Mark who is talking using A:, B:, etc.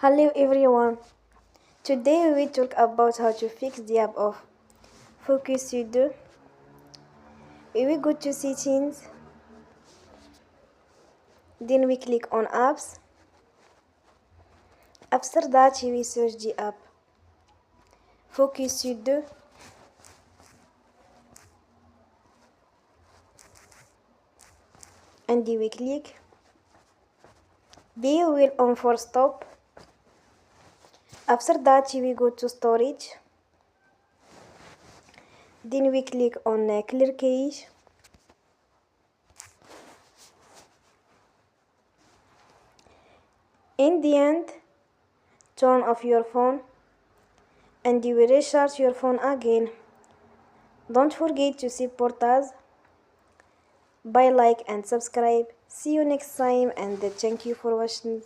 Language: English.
A: Hello everyone. Today we will talk about how to fix the app of Focus 2. We will go to settings, then we click on apps. After that we will search the app Focus 2. And we click. We will on for stop. After that we go to storage. Then we click on clear cache. In the end, turn off your phone and you will restart your phone again. Don't forget to support us by like and subscribe. See you next time and thank you for watching.